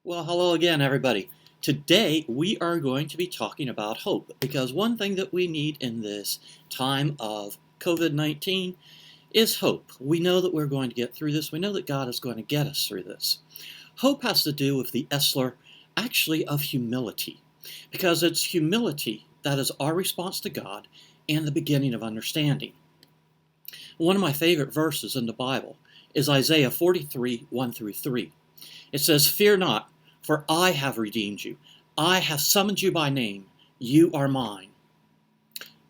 Well, hello again, everybody. Today we are going to be talking about hope because one thing that we need in this time of COVID-19 is hope. We know that we're going to get through this. We know that God is going to get us through this. Hope has to do with the Essler, actually, of humility, because it's humility that is our response to God and the beginning of understanding. One of my favorite verses in the Bible is Isaiah 43, 1 through 3. It says, "Fear not, for I have redeemed you. I have summoned you by name. You are mine."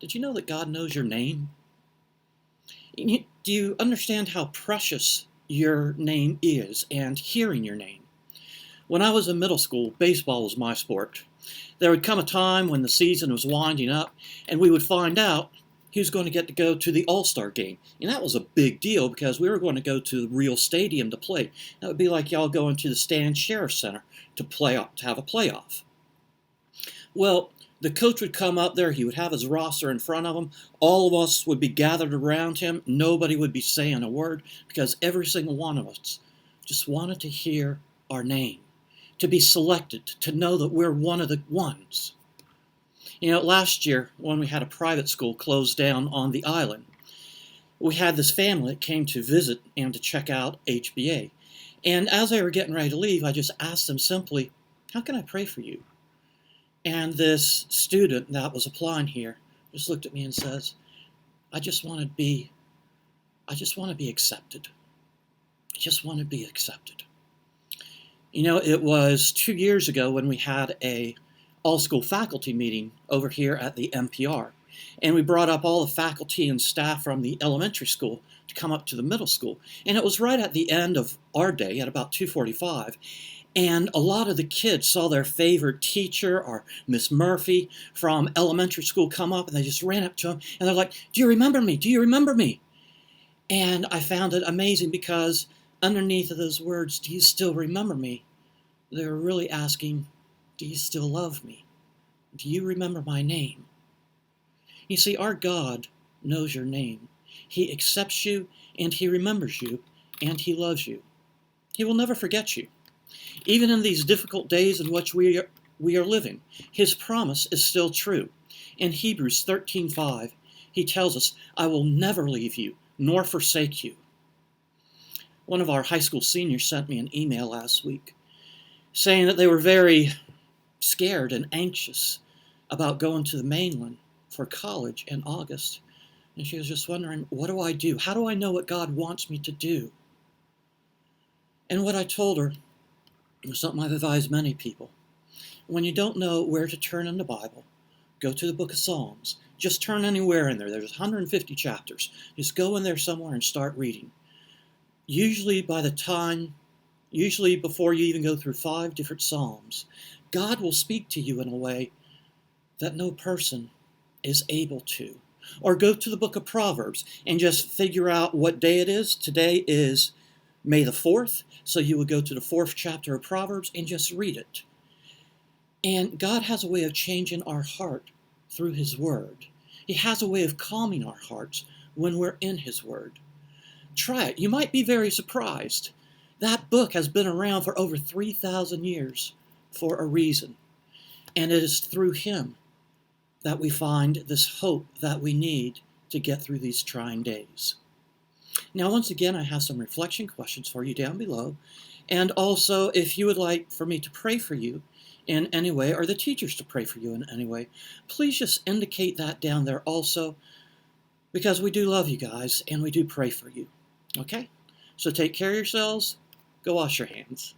Did you know that God knows your name? Do you understand how precious your name is and hearing your name? When I was in middle school, baseball was my sport. There would come a time when the season was winding up, and we would find out who's going to get to go to the All-Star game. And that was a big deal because we were going to go to the real stadium to play. That would be like y'all going to the Stan Sheriff Center to have a playoff. Well, the coach would come up there. He would have his roster in front of him. All of us would be gathered around him. Nobody would be saying a word because every single one of us just wanted to hear our name, to be selected, to know that we're one of the ones. You know, last year when we had a private school closed down on the island, we had this family that came to visit and to check out HBA. And as they were getting ready to leave, I just asked them simply, "How can I pray for you?" And this student that was applying here just looked at me and says, I just want to be accepted. I just want to be accepted. You know, it was 2 years ago when we had a all-school faculty meeting over here at the MPR. And we brought up all the faculty and staff from the elementary school to come up to the middle school. And it was right at the end of our day at about 2:45. And a lot of the kids saw their favorite teacher or Miss Murphy from elementary school come up, and they just ran up to them and they're like, "Do you remember me? Do you remember me?" And I found it amazing because underneath of those words, "Do you still remember me?" they were really asking, "Do you still love me? Do you remember my name?" You see, our God knows your name. He accepts you, and He remembers you, and He loves you. He will never forget you. Even in these difficult days in which we are living, His promise is still true. In Hebrews 13:5, He tells us, "I will never leave you, nor forsake you." One of our high school seniors sent me an email last week saying that they were very scared and anxious about going to the mainland for college in August. And she was just wondering, what do I do? How do I know what God wants me to do? And what I told her was something I've advised many people. When you don't know where to turn in the Bible, go to the book of Psalms. Just turn anywhere in there. There's 150 chapters. Just go in there somewhere and start reading. Usually before you even go through 5 different Psalms, God will speak to you in a way that no person is able to. Or go to the book of Proverbs and just figure out what day it is. Today is May the 4th, so you would go to the 4th chapter of Proverbs and just read it. And God has a way of changing our heart through His Word. He has a way of calming our hearts when we're in His Word. Try it. You might be very surprised. That book has been around for over 3,000 years for a reason. And it is through Him that we find this hope that we need to get through these trying days. Now, once again, I have some reflection questions for you down below. And also, if you would like for me to pray for you in any way, or the teachers to pray for you in any way, please just indicate that down there also, because we do love you guys, and we do pray for you. Okay? So take care of yourselves. Go wash your hands.